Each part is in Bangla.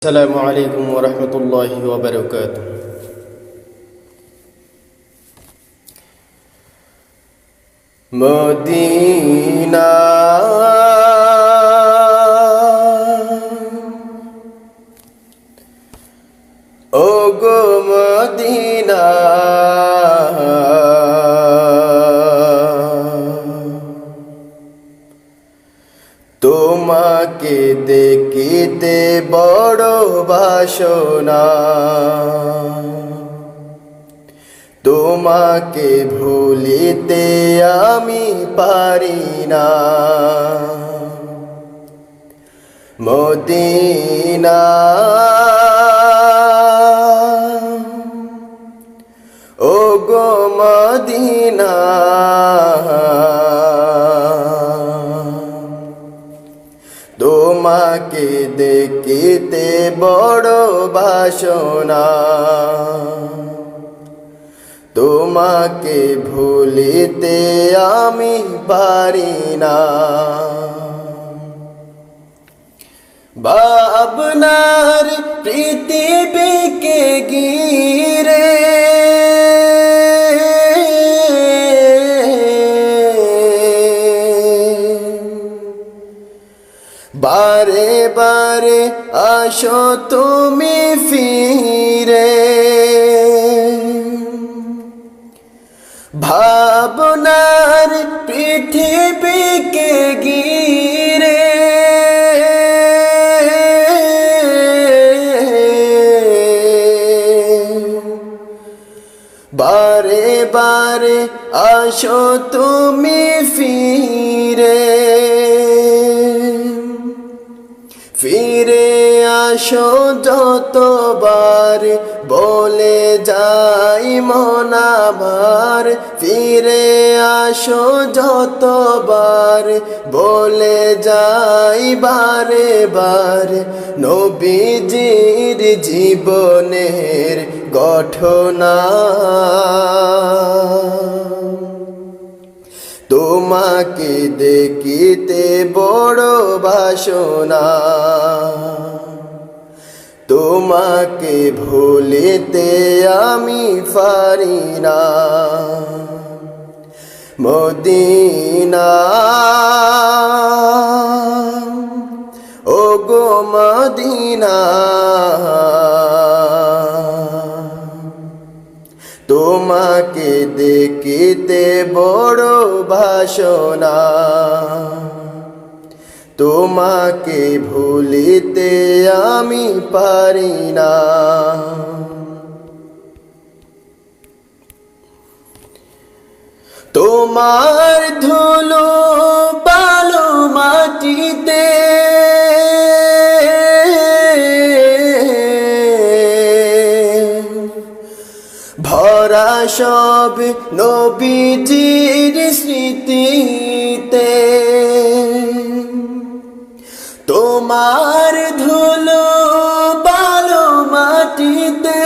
আসসালামু আলাইকুম ওয়া রাহমাতুল্লাহি ওয়া বারাকাতুহু। মদিনা ও গো মদিনা, তোমাকে দেখিতে বড় বাসনা, তোমাকে ভুলিতে আমি পারি না। মদিনা ও গো মদিনা, তোমাকে দেখিতে বড় বাসনা, তোমাকে ভুলিতে আমি পারি না। ভাবনার পৃথিবীকে ঘিরে বারে বারে আসো তুমি ফিরে। ভাবনার পৃথিবীকে ঘিরে বারে বারে আসো তুমি ফিরে। ফিরে আসো যতবার বলে যাই মন আমার, ফিরে আসো যতবার বলে যাই বারে বারে। নবীজির জীবনের ঘটনা তোমাকে দেখিতে বড় বাসনা, তোমাকে ভুলিতে আমি পারি না। মদিনা ও গো মদিনা, তোমাকে দেখিতে বড় বাসনা, তোমাকে ভুলিতে আমি পারি না। তোমার ধুলো বালু মাটিতে ভরা সব নবীজির স্মৃতিতে, তোমার ধুলো বালু মাটিতে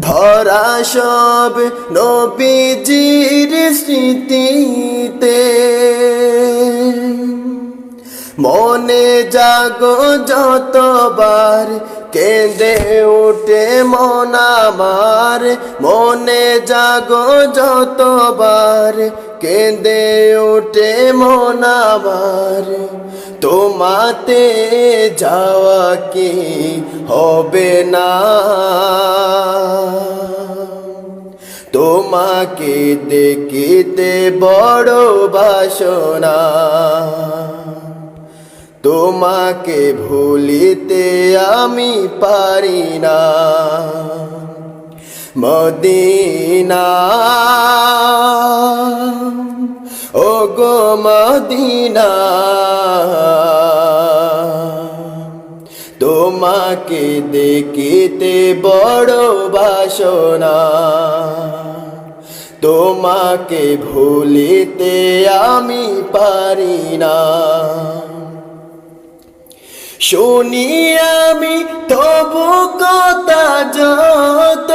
ভরা সব নবীজির স্মৃতিতে। মনে জাগো যতবার কেঁদে ওঠে মন আমার, মনে জাগো যতবার কেঁদে ওঠে মন আমার। তোমাতে যাওয়া কি হবে না, তোমাকে দেখিতে বড় বাসনা, তোমাকে ভুলিতে আমি পারি না। মদিনা ও গো মদিনা, তোমাকে দেখিতে বড় বাসনা, তোমাকে ভুলিতে আমি পারি না। শুনি আমি তবু কথা যত,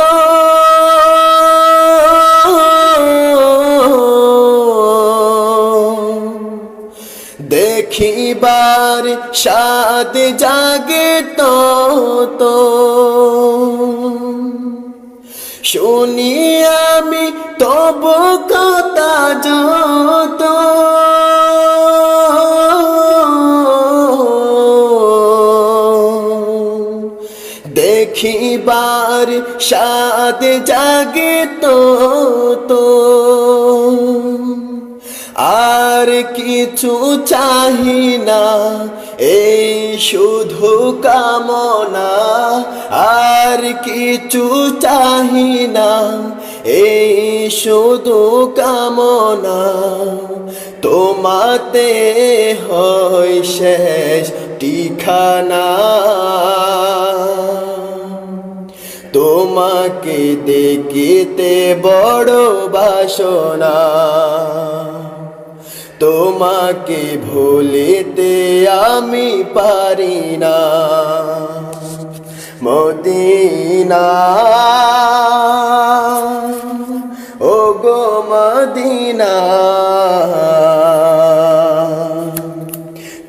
দেখিবার সাদ জাগে তো শুনি আমি তবু কথা যত দেখিবার সাদ জাগে তো আর কিছু চাহি না এই শুধু কামনা আর কিছু চাহি না এই শুধু কামনা তোমাতে হয় শেষ ঠিকানা তোমাকে দেখিতে বড় বাসনা তোমাকে ভুলিতে আমি পারি না মদিনা ও গো মদিনা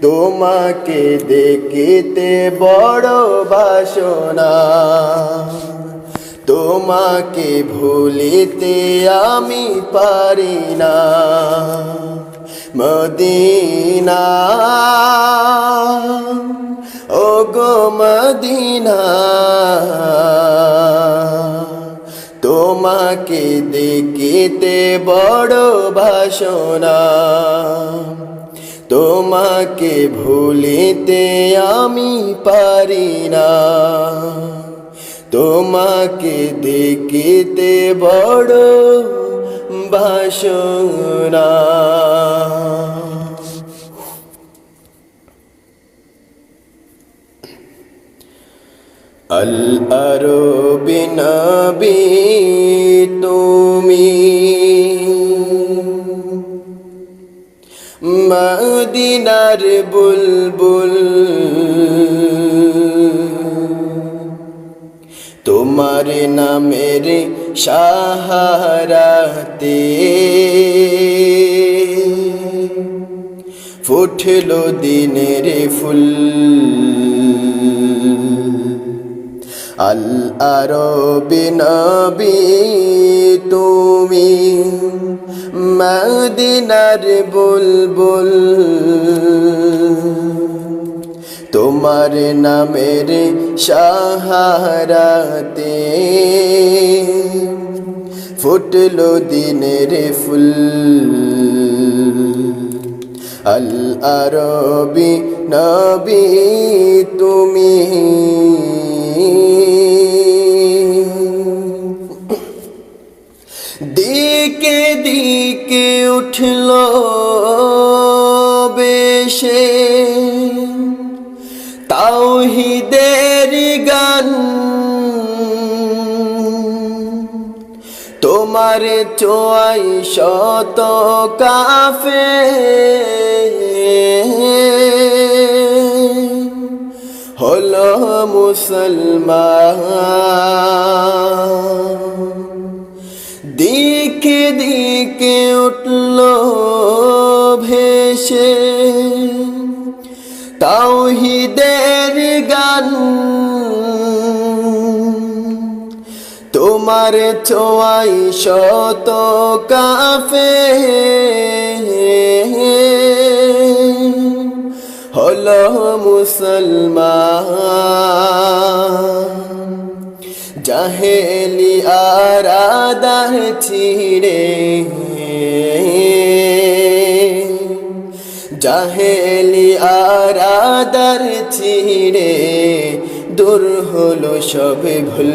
তোমাকে দেখিতে বড় বাসনা তোমাকে ভুলিতে আমি পারি না মদিনা ও গো মদিনা তোমাকে দেখিতে বড় বাসনা তোমাকে ভুলিতে আমি পারি না তোমাকে দেখিতে বড় বাসনা আল আরবি নবী তুমি মদিনার বুলবুল তোমার নামের সাহারাতে ফুটলো দিনের ফুল আল আরবি নবী তুমি মদিনার বুলবুল তোমার নামের সাহারাতে ফুটলো দিনের ফুল আল আরবি নবী তুমি দিকে দিকে উঠলো বেশে তাওহীদের গান তোমার চোয়াই শত কাফে হলো মুসলমান দিকে দিকে উঠলো ভেসে তাওহীদের গান তোমার ছোঁয়াই শত কাফে হলো মুসলমান জাহেলি আরাদার ছিড়ে জাহেলি আরাদার ছিড়ে দূর হলো সব ভুল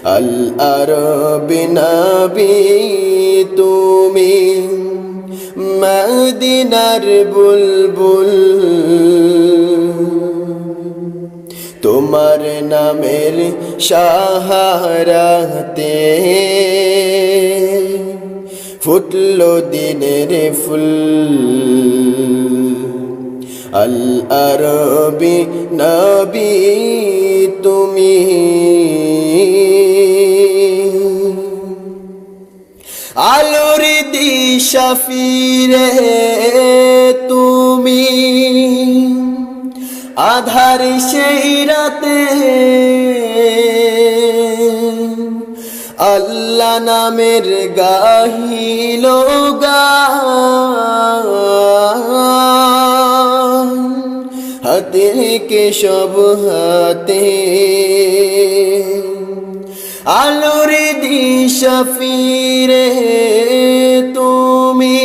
আল আরবি নবী তুমি মদিনার বুলবুল তোমার নামের সাহারাতে ফুটলো দিনের ফুল আল আরবি নবী তুমি আলোর দিশ শাফিরে তুমি আধার সেই রাতে আল্লাহ নামের গাহিল গান হাতে কে সব হাতে আলোর দিশা ফিরে তুমি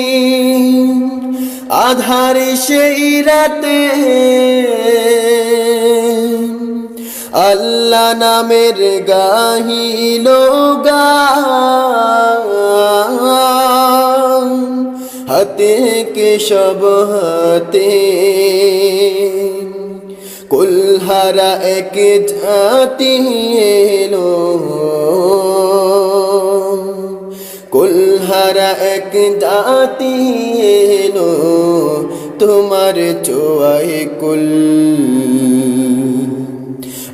আধার সেই রাতে আল্লাহ নামের গাহিল গান হাতে কে সব হাতে কুলহারা এক জাতি এলো কুলহারা এক জাতি এলো তোমার চোয়ায় কুল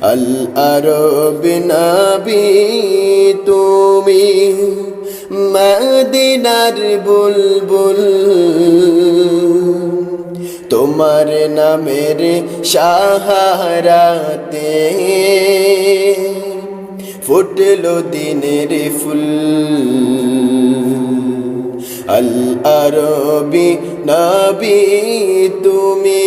আল আরব নবী তুমি মদিনার বুলবুল তোমার নামের সাহারাতে ফুটলো দিনের ফুল আল আরবি নবী তুমি